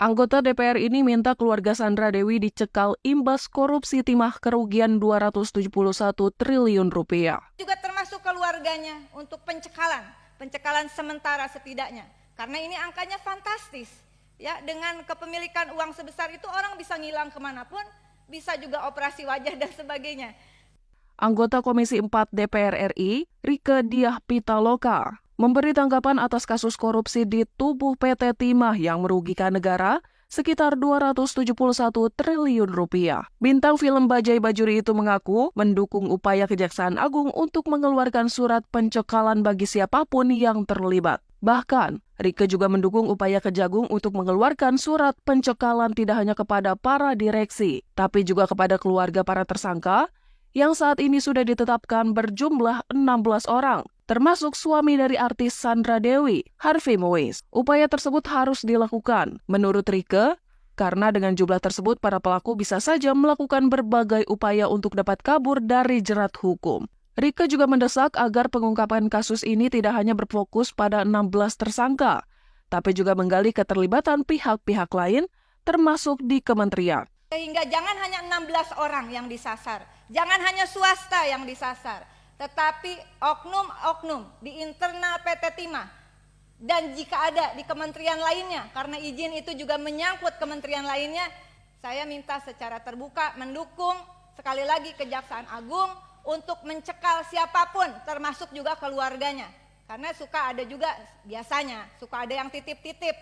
Anggota DPR ini minta keluarga Sandra Dewi dicekal imbas korupsi timah kerugian 271 triliun rupiah. Juga termasuk keluarganya untuk pencekalan sementara setidaknya. Karena ini angkanya fantastis. Ya, dengan kepemilikan uang sebesar itu orang bisa ngilang kemanapun, bisa juga operasi wajah dan sebagainya. Anggota Komisi 4 DPR RI, Rieke Diah Pitaloka, memberi tanggapan atas kasus korupsi di tubuh PT Timah yang merugikan negara sekitar 271 triliun rupiah. Bintang film Bajai Bajuri itu mengaku mendukung upaya Kejaksaan Agung untuk mengeluarkan surat pencekalan bagi siapapun yang terlibat. Bahkan, Rieke juga mendukung upaya Kejagung untuk mengeluarkan surat pencekalan tidak hanya kepada para direksi, tapi juga kepada keluarga para tersangka yang saat ini sudah ditetapkan berjumlah 16 orang, termasuk suami dari artis Sandra Dewi, Harvey Mois. Upaya tersebut harus dilakukan, menurut Rieke, karena dengan jumlah tersebut para pelaku bisa saja melakukan berbagai upaya untuk dapat kabur dari jerat hukum. Rieke juga mendesak agar pengungkapan kasus ini tidak hanya berfokus pada 16 tersangka, tapi juga menggali keterlibatan pihak-pihak lain, termasuk di kementerian. Sehingga jangan hanya 16 orang yang disasar, jangan hanya swasta yang disasar, tetapi oknum-oknum di internal PT Timah dan jika ada di kementerian lainnya, karena izin itu juga menyangkut kementerian lainnya, saya minta secara terbuka mendukung sekali lagi Kejaksaan Agung untuk mencekal siapapun, termasuk juga keluarganya, karena suka ada juga biasanya suka ada yang titip-titip,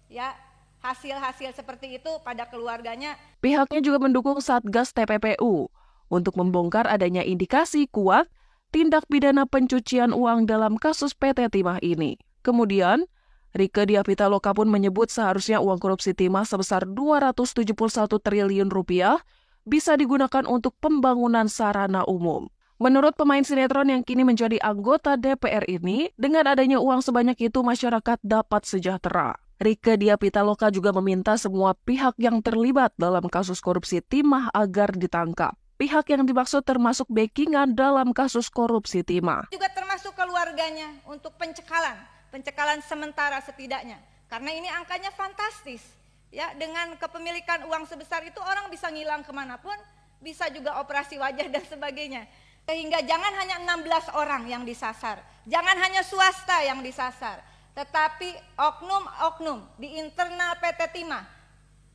ya. Hasil-hasil seperti itu pada keluarganya. Pihaknya juga mendukung Satgas TPPU untuk membongkar adanya indikasi kuat tindak pidana pencucian uang dalam kasus PT Timah ini. Kemudian, Rieke Diah Pitaloka pun menyebut seharusnya uang korupsi Timah sebesar 271 triliun rupiah bisa digunakan untuk pembangunan sarana umum. Menurut pemain sinetron yang kini menjadi anggota DPR ini, dengan adanya uang sebanyak itu masyarakat dapat sejahtera. Rieke Diah Pitaloka juga meminta semua pihak yang terlibat dalam kasus korupsi Timah agar ditangkap. Pihak yang dimaksud termasuk backingan dalam kasus korupsi Timah. Juga termasuk keluarganya untuk pencekalan sementara setidaknya. Karena ini angkanya fantastis. Ya, dengan kepemilikan uang sebesar itu orang bisa ngilang kemanapun, bisa juga operasi wajah dan sebagainya. Sehingga jangan hanya 16 orang yang disasar, jangan hanya swasta yang disasar, tetapi oknum-oknum di internal PT Timah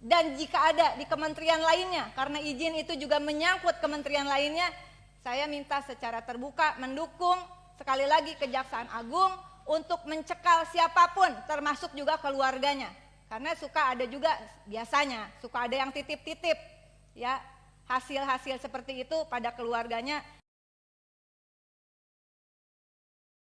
dan jika ada di kementerian lainnya, karena izin itu juga menyangkut kementerian lainnya, saya minta secara terbuka mendukung sekali lagi Kejaksaan Agung untuk mencekal siapapun, termasuk juga keluarganya, karena suka ada juga biasanya suka ada yang titip-titip, ya, hasil-hasil seperti itu pada keluarganya.